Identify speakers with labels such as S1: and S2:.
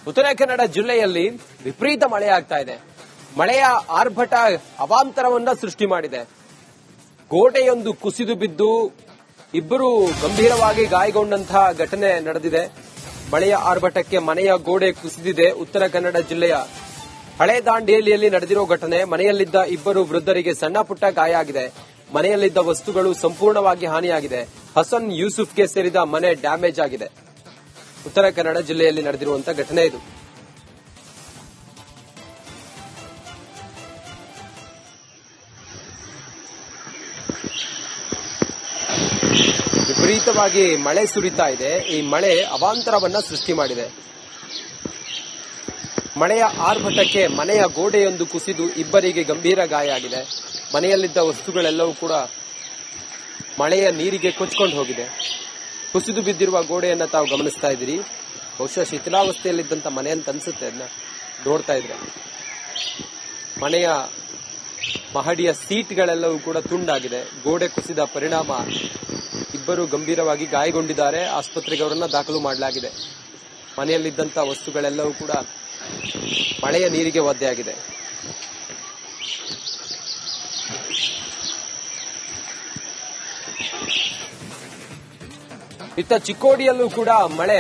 S1: ಉತ್ತರ ಕನ್ನಡ ಜಿಲ್ಲೆಯಲ್ಲಿ ವಿಪರೀತ ಮಳೆ ಆಗ್ತಾ ಇದೆ. ಮಳೆಯ ಆರ್ಭಟ ಅವಾಂತರವನ್ನ ಸೃಷ್ಟಿ ಮಾಡಿದೆ. ಗೋಡೆಯೊಂದು ಕುಸಿದು ಬಿದ್ದು ಇಬ್ಬರು ಗಂಭೀರವಾಗಿ ಗಾಯಗೊಂಡಂತಹ ಘಟನೆ ನಡೆದಿದೆ. ಮಳೆಯ ಆರ್ಭಟಕ್ಕೆ ಮನೆಯ ಗೋಡೆ ಕುಸಿದಿದೆ. ಉತ್ತರ ಕನ್ನಡ ಜಿಲ್ಲೆಯ ಹಳೆ ದಾಂಡೇಲಿಯಲ್ಲಿ ನಡೆದಿರೋ ಘಟನೆ. ಮನೆಯಲ್ಲಿದ್ದ ಇಬ್ಬರು ವೃದ್ಧರಿಗೆ ಸಣ್ಣ ಪುಟ್ಟ ಗಾಯ ಆಗಿದೆ. ಮನೆಯಲ್ಲಿದ್ದ ವಸ್ತುಗಳು ಸಂಪೂರ್ಣವಾಗಿ ಹಾನಿಯಾಗಿದೆ. ಹಸನ್ ಯೂಸುಫ್ಗೆ ಸೇರಿದ ಮನೆ ಡ್ಯಾಮೇಜ್ ಆಗಿದೆ. ಉತ್ತರ ಕನ್ನಡ ಜಿಲ್ಲೆಯಲ್ಲಿ ನಡೆದಿರುವಂತಹ ಘಟನೆ ಇದು. ವಿಪರೀತವಾಗಿ ಮಳೆ ಸುರಿತಾ ಇದೆ. ಈ ಮಳೆ ಅವಾಂತರವನ್ನ ಸೃಷ್ಟಿ ಮಾಡಿದೆ. ಮಳೆಯ ಆರ್ಭಟಕ್ಕೆ ಮನೆಯ ಗೋಡೆಯೊಂದು ಕುಸಿದು ಇಬ್ಬರಿಗೆ ಗಂಭೀರ ಗಾಯ ಆಗಿದೆ. ಮನೆಯಲ್ಲಿದ್ದ ವಸ್ತುಗಳೆಲ್ಲವೂ ಕೂಡ ಮಳೆಯ ನೀರಿಗೆ ಕೊಚ್ಕೊಂಡು ಹೋಗಿದೆ. ಕುಸಿದು ಬಿದ್ದಿರುವ ಗೋಡೆಯನ್ನ ತಾವು ಗಮನಿಸ್ತಾ ಇದ್ದೀರಿ. ಬಹುಶಃ ಶಿಥಿಲಾವಸ್ಥೆಯಲ್ಲಿದ್ದಂತ ಮನೆ ಅಂತ ಅನ್ಸುತ್ತೆ ಅದನ್ನ ನೋಡ್ತಾ ಇದ್ರೆ. ಮನೆಯ ಮಹಡಿಯ ಸೀಟ್ಗಳೆಲ್ಲವೂ ಕೂಡ ತುಂಡಾಗಿದೆ. ಗೋಡೆ ಕುಸಿದ ಪರಿಣಾಮ ಇಬ್ಬರು ಗಂಭೀರವಾಗಿ ಗಾಯಗೊಂಡಿದ್ದಾರೆ. ಆಸ್ಪತ್ರೆಗೆ ಅವರನ್ನ ದಾಖಲು ಮಾಡಲಾಗಿದೆ. ಮನೆಯಲ್ಲಿದ್ದಂತಹ ವಸ್ತುಗಳೆಲ್ಲವೂ ಕೂಡ ಮಳೆಯ ನೀರಿಗೆ ಒದ್ದೆಯಾಗಿದೆ. ಇತ್ತ ಚಿಕ್ಕೋಡಿಯಲ್ಲೂ ಕೂಡ ಮಳೆ